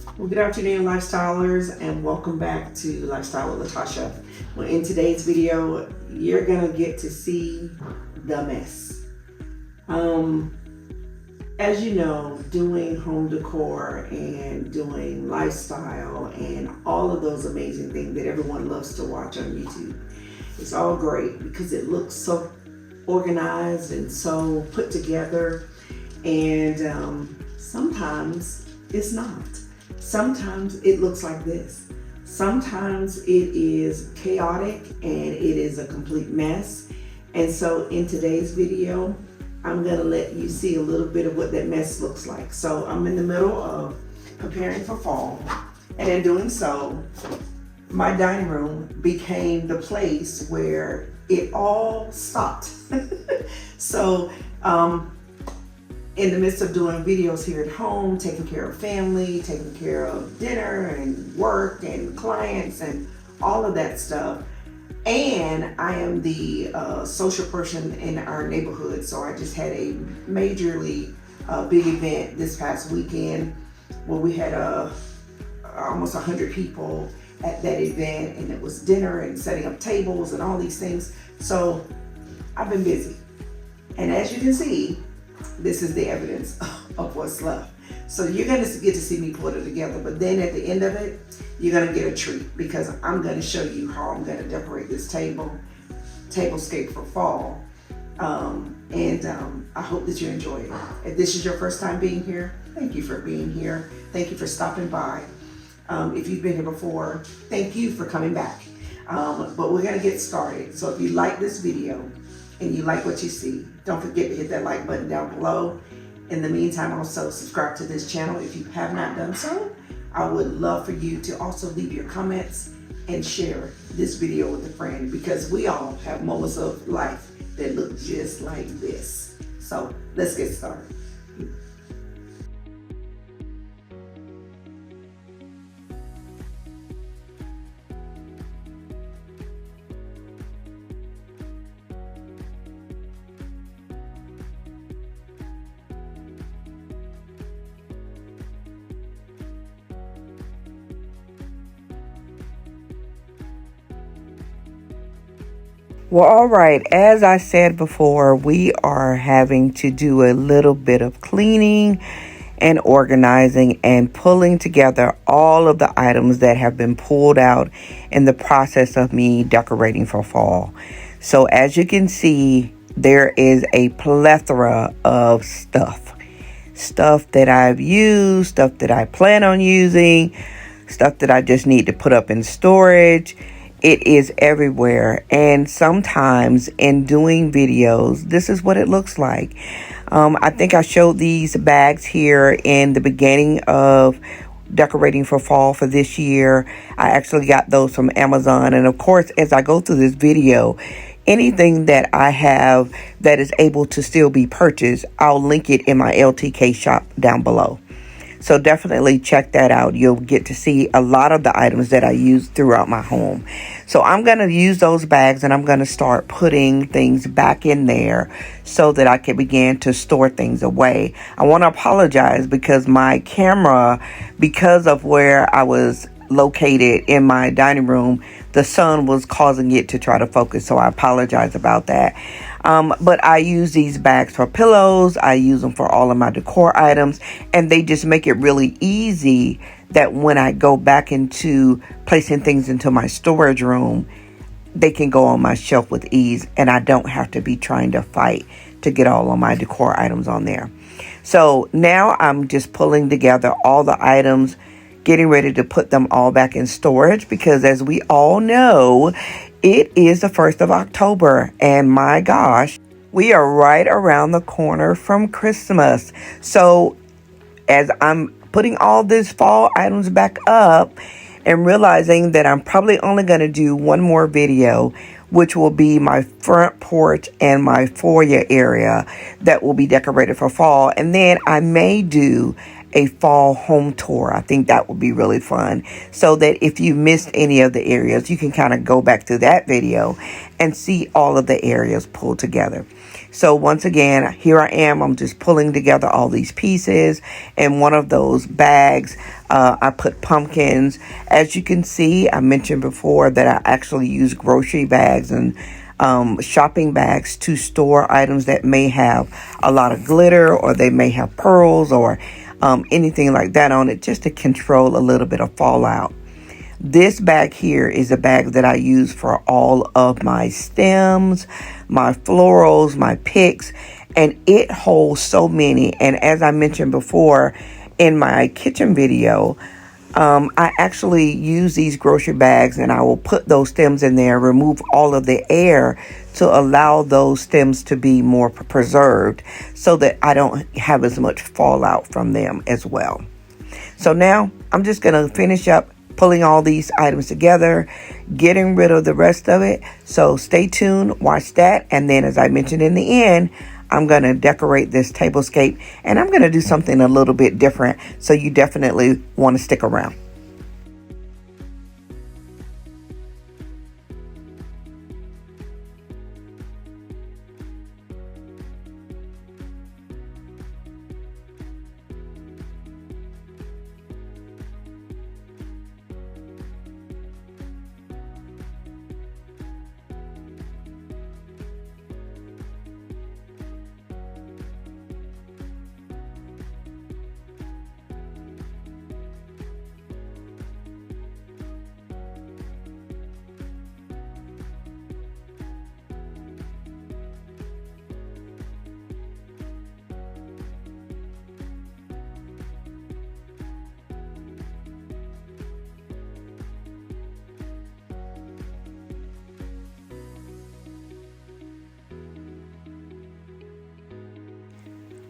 Well, good afternoon, lifestylers, and welcome back to Lifestyle with Latasha. Well, in today's video, you're gonna get to see the mess. As you know, doing home decor and doing lifestyle and all of those amazing things that everyone loves to watch on YouTube, it's all great because it looks so organized and so put together, and sometimes it's not. Sometimes it looks like this. Sometimes it is chaotic and it is a complete mess. And so in today's video, I'm gonna let you see a little bit of what that mess looks like. So I'm in the middle of preparing for fall, and in doing so, my dining room became the place where it all stopped. So, in the midst of doing videos here at home, taking care of family, taking care of dinner and work and clients and all of that stuff. And I am the social person in our neighborhood. So I just had a majorly big event this past weekend where we had almost 100 people at that event, and it was dinner and setting up tables and all these things. So I've been busy. And as you can see, this is the evidence of what's left. So you're gonna get to see me put it together, but then at the end of it, you're gonna get a treat because I'm gonna show you how I'm gonna decorate this tablescape for fall. I hope that you enjoy it. If this is your first time being here, thank you for being here. Thank you for stopping by. If you've been here before, thank you for coming back. But we're gonna get started. So if you like this video, and you like what you see, don't forget to hit that like button down below. In the meantime, also subscribe to this channel if you have not done so. I would love for you to also leave your comments and share this video with a friend, because we all have moments of life that look just like this. So let's get started. Well, all right, as I said before, we are having to do a little bit of cleaning and organizing and pulling together all of the items that have been pulled out in the process of me decorating for fall. So as you can see, there is a plethora of stuff that I've used, stuff that I plan on using, stuff that I just need to put up in storage. It is everywhere, and sometimes in doing videos, this is what it looks like. I think I showed these bags here in the beginning of decorating for fall for this year. I actually got those from Amazon, and of course, as I go through this video, anything that I have that is able to still be purchased, I'll link it in my LTK shop down below. So definitely check that out. You'll get to see a lot of the items that I use throughout my home. So I'm going to use those bags, and I'm going to start putting things back in there so that I can begin to store things away. I want to apologize because my camera, because of where I was located in my dining room, the sun was causing it to try to focus. So I apologize about that. But I use these bags for pillows. I use them for all of my decor items, and they just make it really easy that when I go back into placing things into my storage room, they can go on my shelf with ease, and I don't have to be trying to fight to get all of my decor items on there. So now I'm just pulling together all the items, getting ready to put them all back in storage, because as we all know, it is the 1st of October, and my gosh, we are right around the corner from Christmas. So as I'm putting all these fall items back up and realizing that I'm probably only going to do one more video, which will be my front porch and my foyer area that will be decorated for fall. And then I may do a fall home tour. I think that would be really fun, so that if you missed any of the areas, you can kind of go back to that video and see all of the areas pulled together. So once again, here I am. I'm just pulling together all these pieces in one of those bags. I put pumpkins. As you can see, I mentioned before that I actually use grocery bags and shopping bags to store items that may have a lot of glitter, or they may have pearls, or anything like that on it, just to control a little bit of fallout. This bag here is a bag that I use for all of my stems, my florals, my picks, and it holds so many. And as I mentioned before in my kitchen video, I actually use these grocery bags, and I will put those stems in there, remove all of the air to allow those stems to be more preserved, so that I don't have as much fallout from them as well. So now I'm just going to finish up pulling all these items together, getting rid of the rest of it. So stay tuned, watch that. And then, as I mentioned in the end, I'm going to decorate this tablescape, and I'm going to do something a little bit different. So you definitely want to stick around.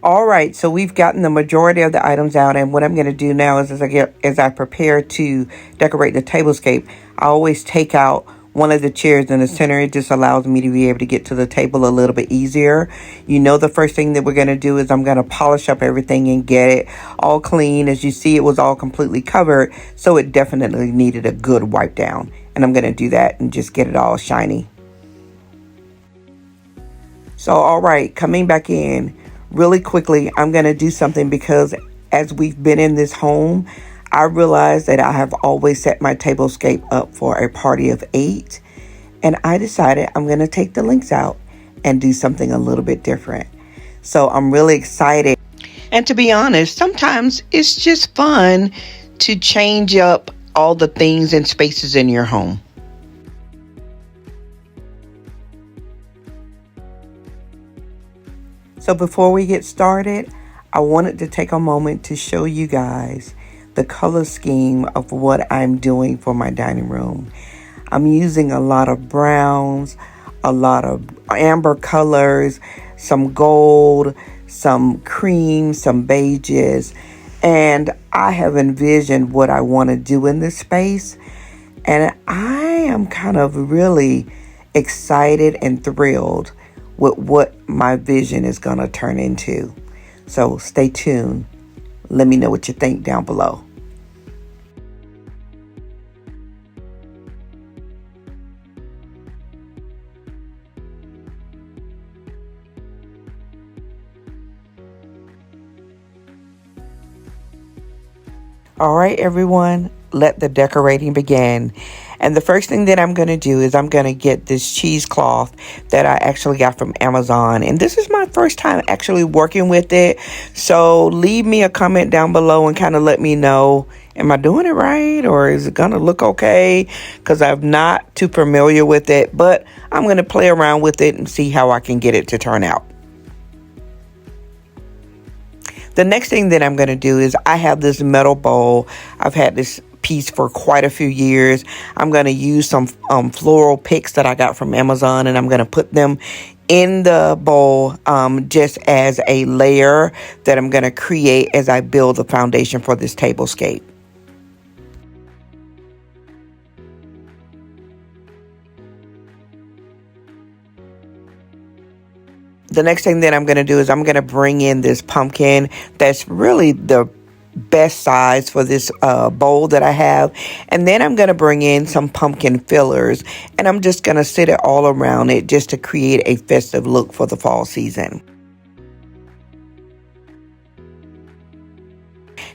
All right, so we've gotten the majority of the items out, and what I'm going to do now is as I prepare to decorate the tablescape, I always take out one of the chairs in the center. It just allows me to be able to get to the table a little bit easier. You know, the first thing that we're going to do is I'm going to polish up everything and get it all clean. As you see, it was all completely covered, so it definitely needed a good wipe down, and I'm going to do that and just get it all shiny. So, all right, coming back in really quickly, I'm going to do something, because as we've been in this home, I realized that I have always set my tablescape up for a party of 8. And I decided I'm going to take the links out and do something a little bit different. So I'm really excited. And to be honest, sometimes it's just fun to change up all the things and spaces in your home. So before we get started, I wanted to take a moment to show you guys the color scheme of what I'm doing for my dining room. I'm using a lot of browns, a lot of amber colors, some gold, some cream, some beiges, and I have envisioned what I want to do in this space, and I am kind of really excited and thrilled with what my vision is going to turn into. So stay tuned. Let me know what you think down below. All right, everyone, let the decorating begin. And the first thing that I'm going to do is I'm going to get this cheesecloth that I actually got from Amazon. And this is my first time actually working with it. So leave me a comment down below and kind of let me know, am I doing it right? Or is it going to look okay? Because I'm not too familiar with it. But I'm going to play around with it and see how I can get it to turn out. The next thing that I'm going to do is I have this metal bowl. I've had this piece for quite a few years. I'm going to use some floral picks that I got from Amazon, and I'm going to put them in the bowl just as a layer that I'm going to create as I build the foundation for this tablescape. The next thing that I'm going to do is I'm going to bring in this pumpkin that's really the best size for this bowl that I have. And then I'm going to bring in some pumpkin fillers, and I'm just going to sit it all around it just to create a festive look for the fall season.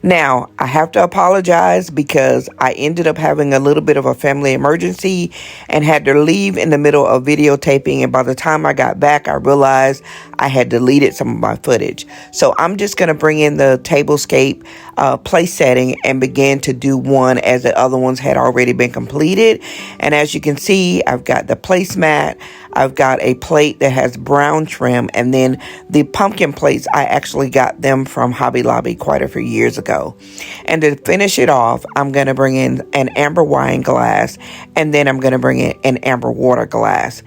Now, I have to apologize because I ended up having a little bit of a family emergency and had to leave in the middle of videotaping. And by the time I got back, I realized I had deleted some of my footage. So I'm just going to bring in the Tablescape place setting and begin to do one as the other ones had already been completed. And as you can see, I've got the placemat. I've got a plate that has brown trim, and then the pumpkin plates, I actually got them from Hobby Lobby quite a few years ago. And to finish it off, I'm going to bring in an amber wine glass, and then I'm going to bring in an amber water glass.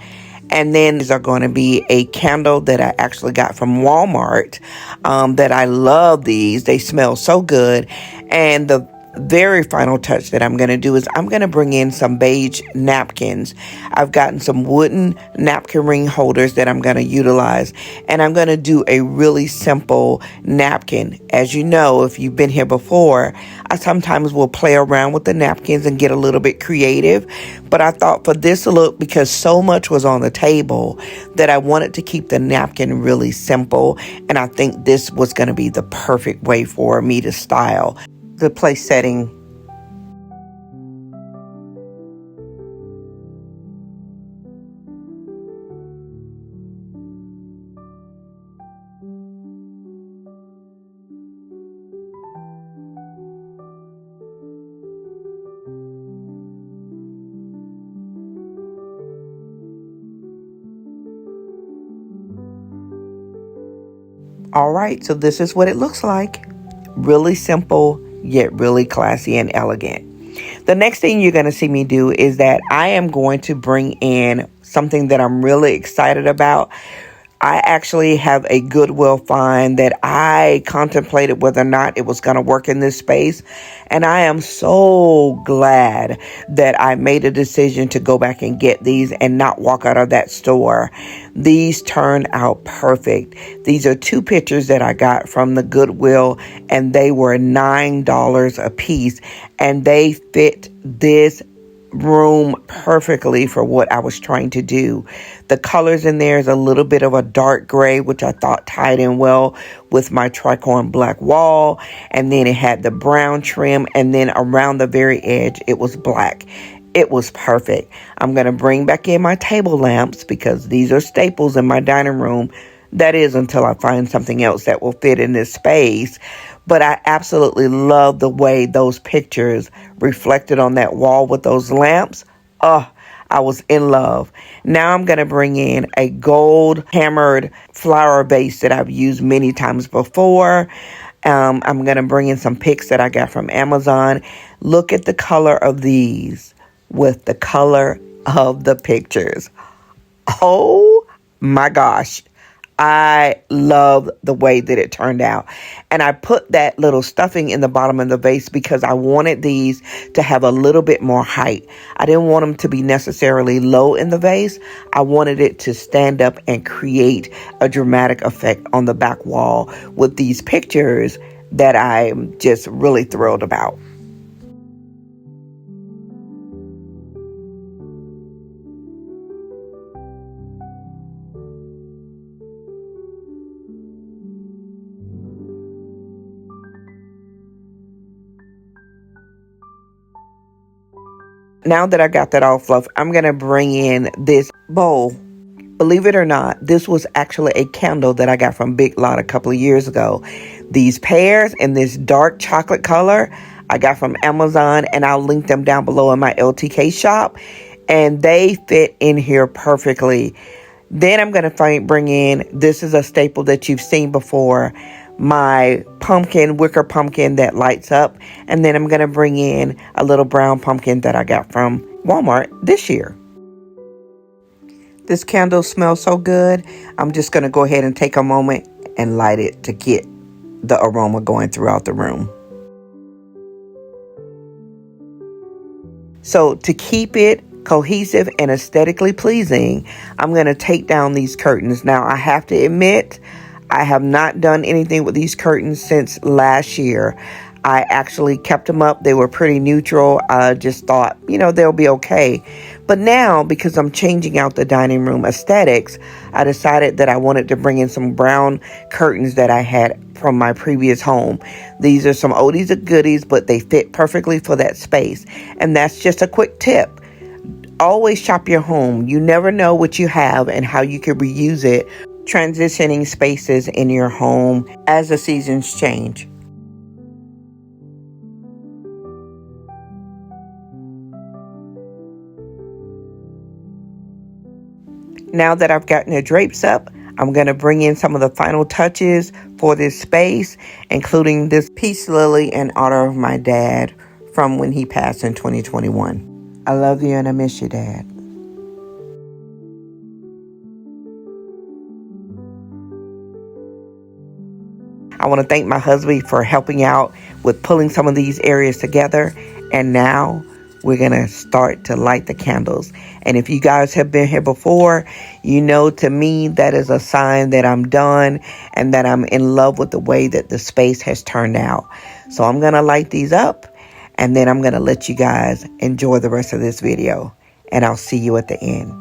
And then these are going to be a candle that I actually got from Walmart, that I love these. They smell so good. And the very final touch that I'm going to do is I'm going to bring in some beige napkins. I've gotten some wooden napkin ring holders that I'm going to utilize, and I'm going to do a really simple napkin. As you know, if you've been here before, I sometimes will play around with the napkins and get a little bit creative, but I thought for this look, because so much was on the table, that I wanted to keep the napkin really simple, and I think this was going to be the perfect way for me to style the place setting. All right, so this is what it looks like. Really simple, yet really classy and elegant. The next thing you're going to see me do is that I am going to bring in something that I'm really excited about. I actually have a Goodwill find that I contemplated whether or not it was going to work in this space. And I am so glad that I made a decision to go back and get these and not walk out of that store. These turned out perfect. These are 2 pictures that I got from the Goodwill, and they were $9 a piece. And they fit this room perfectly for what I was trying to do. The colors in there is a little bit of a dark gray, which I thought tied in well with my tricorn black wall, and then it had the brown trim, and then around the very edge it was black. It was perfect. I'm going to bring back in my table lamps because these are staples in my dining room. That is, until I find something else that will fit in this space. But I absolutely love the way those pictures reflected on that wall with those lamps. I was in love. Now I'm going to bring in a gold hammered flower base that I've used many times before. I'm going to bring in some pics that I got from Amazon. Look at the color of these with the color of the pictures. Oh my gosh. I love the way that it turned out. And I put that little stuffing in the bottom of the vase because I wanted these to have a little bit more height. I didn't want them to be necessarily low in the vase. I wanted it to stand up and create a dramatic effect on the back wall with these pictures that I'm just really thrilled about. Now that I got that all fluffed, I'm going to bring in this bowl. Believe it or not, this was actually a candle that I got from Big Lot a couple of years ago. These pears in this dark chocolate color, I got from Amazon, and I'll link them down below in my LTK shop. And they fit in here perfectly. Then I'm going to bring in, this is a staple that you've seen before, my pumpkin, wicker pumpkin that lights up. And then I'm going to bring in a little brown pumpkin that I got from Walmart this year. This candle smells so good. I'm just going to go ahead and take a moment and light it to get the aroma going throughout the room. So to keep it cohesive and aesthetically pleasing, I'm going to take down these curtains. Now, I have to admit, I have not done anything with these curtains since last year. I actually kept them up. They were pretty neutral. I just thought, they'll be okay. But now, because I'm changing out the dining room aesthetics, I decided that I wanted to bring in some brown curtains that I had from my previous home. These are some oldies and goodies, but they fit perfectly for that space. And that's just a quick tip. Always shop your home. You never know what you have and how you can reuse it, transitioning spaces in your home as the seasons change. Now that I've gotten the drapes up, I'm going to bring in some of the final touches for this space, including this peace lily in honor of my dad from when he passed in 2021. I love you and I miss you, Dad. I want to thank my husband for helping out with pulling some of these areas together. And now we're going to start to light the candles. And if you guys have been here before, to me, that is a sign that I'm done and that I'm in love with the way that the space has turned out. So I'm going to light these up and then I'm going to let you guys enjoy the rest of this video. And I'll see you at the end.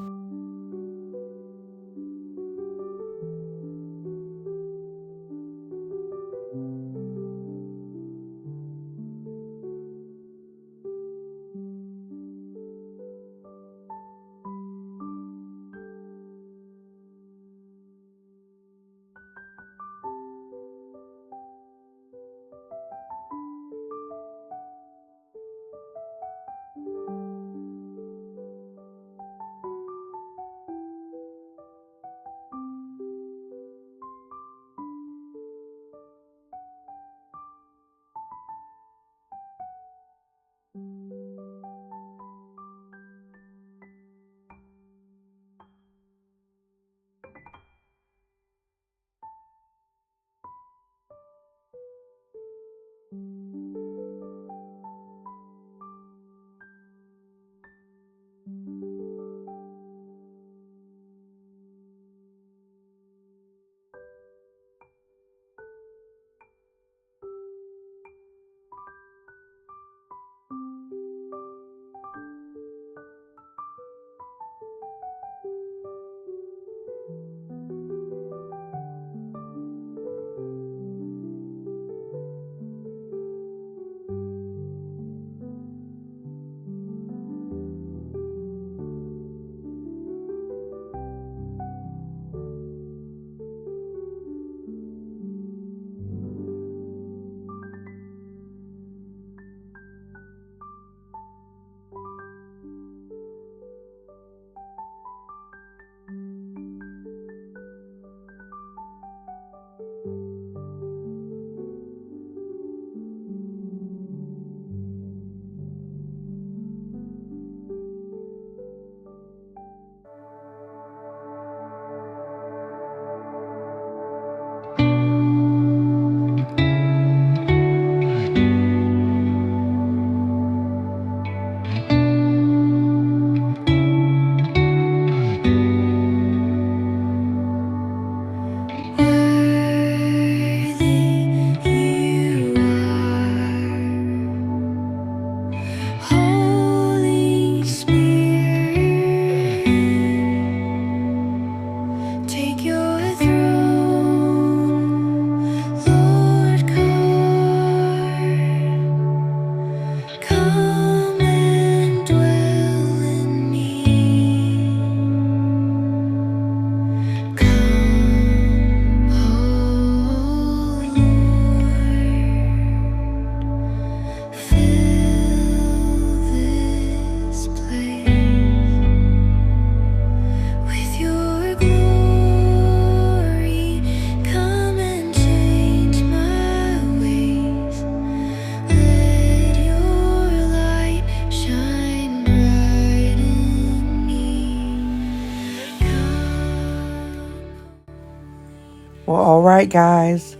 Well, all right, guys.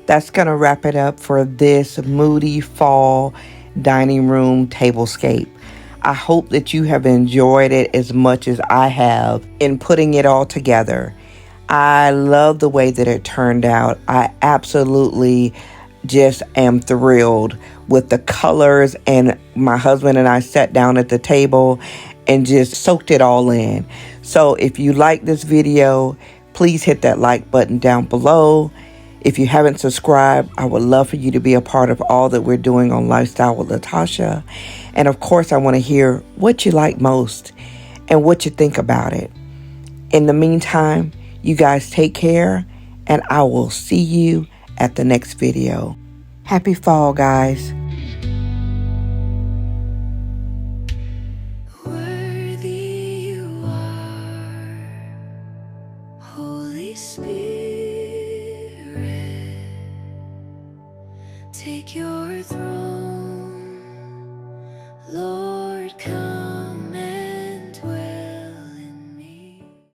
That's going to wrap it up for this Moody Fall Dining Room Tablescape. I hope that you have enjoyed it as much as I have in putting it all together. I love the way that it turned out. I absolutely just am thrilled with the colors, and my husband and I sat down at the table and just soaked it all in. So if you like this video, please hit that like button down below. If you haven't subscribed, I would love for you to be a part of all that we're doing on Lifestyle with Latasha. And of course, I want to hear what you like most and what you think about it. In the meantime, you guys take care, and I will see you at the next video. Happy fall, guys. Worthy you are, Holy Spirit, take your throne.